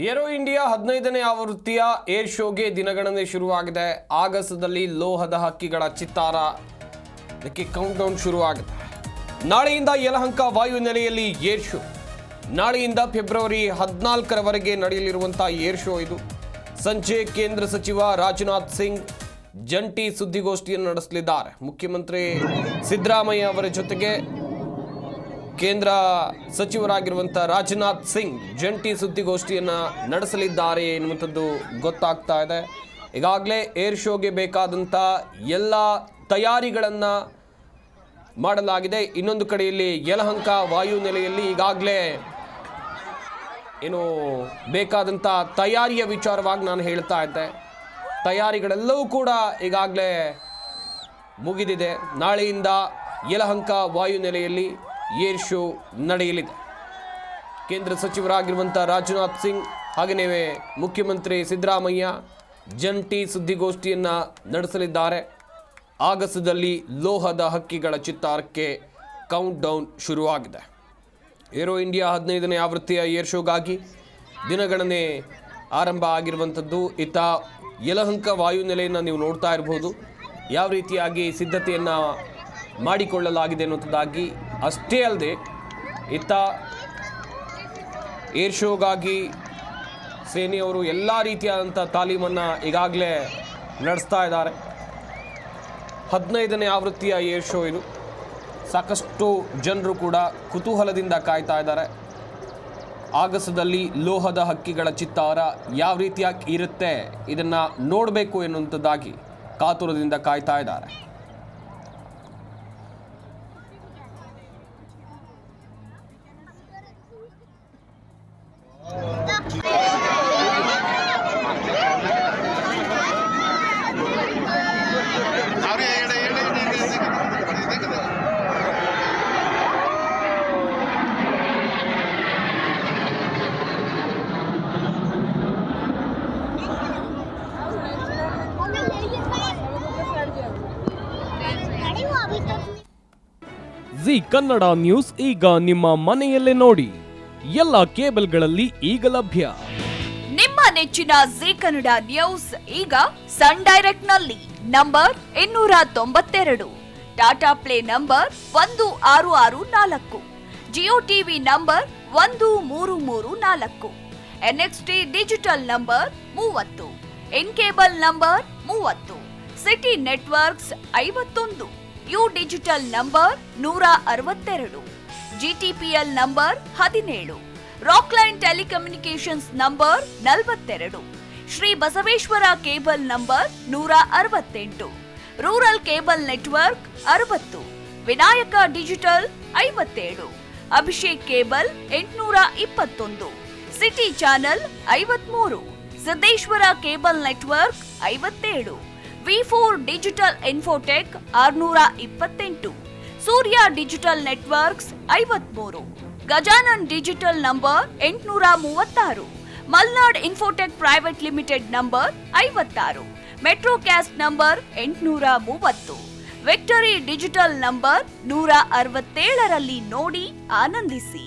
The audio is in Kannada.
ಏರೋ ಇಂಡಿಯಾ 15ನೇ ಆವೃತ್ತಿಯ ಏರ್ ಶೋಗೆ ದಿನಗಣನೆ ಶುರುವಾಗಿದೆ. ಆಗಸದಲ್ಲಿ ಲೋಹದ ಹಕ್ಕಿಗಳ ಚಿತ್ತಾರ ಇದಕ್ಕೆ ಕೌಂಟ್ಡೌನ್ ಶುರುವಾಗಿದೆ. ನಾಳೆಯಿಂದ ಯಲಹಂಕ ವಾಯುನೆಲೆಯಲ್ಲಿ ಏರ್ ಶೋ. ನಾಳೆಯಿಂದ ಫೆಬ್ರವರಿ 14ರವರೆಗೆ ನಡೆಯಲಿರುವಂತಹ ಏರ್ ಶೋ ಇದು. ಸಂಜೆ ಕೇಂದ್ರ ಸಚಿವ ರಾಜನಾಥ್ ಸಿಂಗ್ ಜಂಟಿ ಸುದ್ದಿಗೋಷ್ಠಿಯನ್ನು ನಡೆಸಲಿದ್ದಾರೆ. ಮುಖ್ಯಮಂತ್ರಿ ಸಿದ್ದರಾಮಯ್ಯ ಅವರ ಜೊತೆಗೆ ಕೇಂದ್ರ ಸಚಿವರಾಗಿರುವಂಥ ರಾಜನಾಥ್ ಸಿಂಗ್ ಜಂಟಿ ಸುದ್ದಿಗೋಷ್ಠಿಯನ್ನು ನಡೆಸಲಿದ್ದಾರೆ ಎನ್ನುವಂಥದ್ದು ಗೊತ್ತಾಗ್ತಾ ಇದೆ. ಈಗಾಗಲೇ ಏರ್ ಶೋಗೆ ಬೇಕಾದಂಥ ಎಲ್ಲ ತಯಾರಿಗಳನ್ನು ಮಾಡಲಾಗಿದೆ. ಇನ್ನೊಂದು ಕಡೆಯಲ್ಲಿ ಯಲಹಂಕ ವಾಯುನೆಲೆಯಲ್ಲಿ ಈಗಾಗಲೇ ಏನು ಬೇಕಾದಂಥ ತಯಾರಿಯ ವಿಚಾರವಾಗಿ ನಾನು ಹೇಳ್ತಾ ಇದ್ದೆ. ತಯಾರಿಗಳೆಲ್ಲವೂ ಕೂಡ ಈಗಾಗಲೇ ಮುಗಿದಿದೆ. ನಾಳೆಯಿಂದ ಯಲಹಂಕ ವಾಯುನೆಲೆಯಲ್ಲಿ ಏರ್ ಶೋ ನಡೆಯಲಿದೆ. ಕೇಂದ್ರ ಸಚಿವರಾಗಿರುವಂಥ ರಾಜನಾಥ್ ಸಿಂಗ್ ಹಾಗೆಯೇ ಮುಖ್ಯಮಂತ್ರಿ ಸಿದ್ದರಾಮಯ್ಯ ಜಂಟಿ ಸುದ್ದಿಗೋಷ್ಠಿಯನ್ನು ನಡೆಸಲಿದ್ದಾರೆ. ಆಗಸದಲ್ಲಿ ಲೋಹದ ಹಕ್ಕಿಗಳ ಚಿತ್ತಾರಕ್ಕೆ ಕೌಂಟ್ಡೌನ್ ಶುರುವಾಗಿದೆ. ಏರೋ ಇಂಡಿಯಾ 15ನೇ ಆವೃತ್ತಿಯ ಏರ್ ಶೋಗಾಗಿ ದಿನಗಣನೆ ಆರಂಭ ಆಗಿರುವಂಥದ್ದು. ಇತ್ತ ಯಲಹಂಕ ವಾಯುನೆಲೆಯನ್ನು ನೀವು ನೋಡ್ತಾ ಇರಬಹುದು, ಯಾವ ರೀತಿಯಾಗಿ ಸಿದ್ಧತೆಯನ್ನು ಮಾಡಿಕೊಳ್ಳಲಾಗಿದೆ ಅನ್ನುವಂಥದ್ದಾಗಿ. ಅಷ್ಟೇ ಅಲ್ಲದೆ ಇತ್ತ ಏರ್ ಶೋಗಾಗಿ ಸೇನೆಯವರು ಎಲ್ಲ ರೀತಿಯಾದಂಥ ತಾಲೀಮನ್ನು ಈಗಾಗಲೇ ನಡೆಸ್ತಾ ಇದ್ದಾರೆ. 15ನೇ ಆವೃತ್ತಿಯ ಏರ್ ಶೋ ಇದು. ಸಾಕಷ್ಟು ಜನರು ಕೂಡ ಕುತೂಹಲದಿಂದ ಕಾಯ್ತಾ ಇದ್ದಾರೆ. ಆಗಸದಲ್ಲಿ ಲೋಹದ ಹಕ್ಕಿಗಳ ಚಿತ್ತಾರ ಯಾವ ರೀತಿಯಾಗಿ ಇರುತ್ತೆ ಇದನ್ನು ನೋಡಬೇಕು ಎನ್ನುವಂಥದ್ದಾಗಿ ಕಾತುರದಿಂದ ಕಾಯ್ತಾ ಇದ್ದಾರೆ. ಜಿ ಕನ್ನಡ ನ್ಯೂಸ್ ಈಗ ನಿಮ್ಮ ಮನೆಯಲ್ಲೇ ನೋಡಿ. ಎಲ್ಲ ಕೇಬಲ್ಗಳಲ್ಲಿ ಈಗ ಲಭ್ಯ. ನಿಮ್ಮ ನೆಚ್ಚಿನ ಜಿ ಕನ್ನಡ ನ್ಯೂಸ್ ಈಗ ಸನ್ ಡೈರೆಕ್ಟ್ ನಲ್ಲಿ number 292, Tata play number 1664, Jio TV number 1334, NXT digital number 30, in cable number 30, city networks 51, U digital number 162, GTPL number 17, Rockline telecommunications number 42, Shri Basaveshwara cable number 168, rural cable network 60, Vinayaka digital 57, Abhishek cable 821, city channel 53, Siddeshwara cable network 57, V4 digital Infotech 628, Surya digital networks 53, Gajanan digital number 836, Malnad infotech private limited number 56, Metrocast number 830, victory digital number 167ರಲ್ಲಿ ನೋಡಿ ಆನಂದಿಸಿ.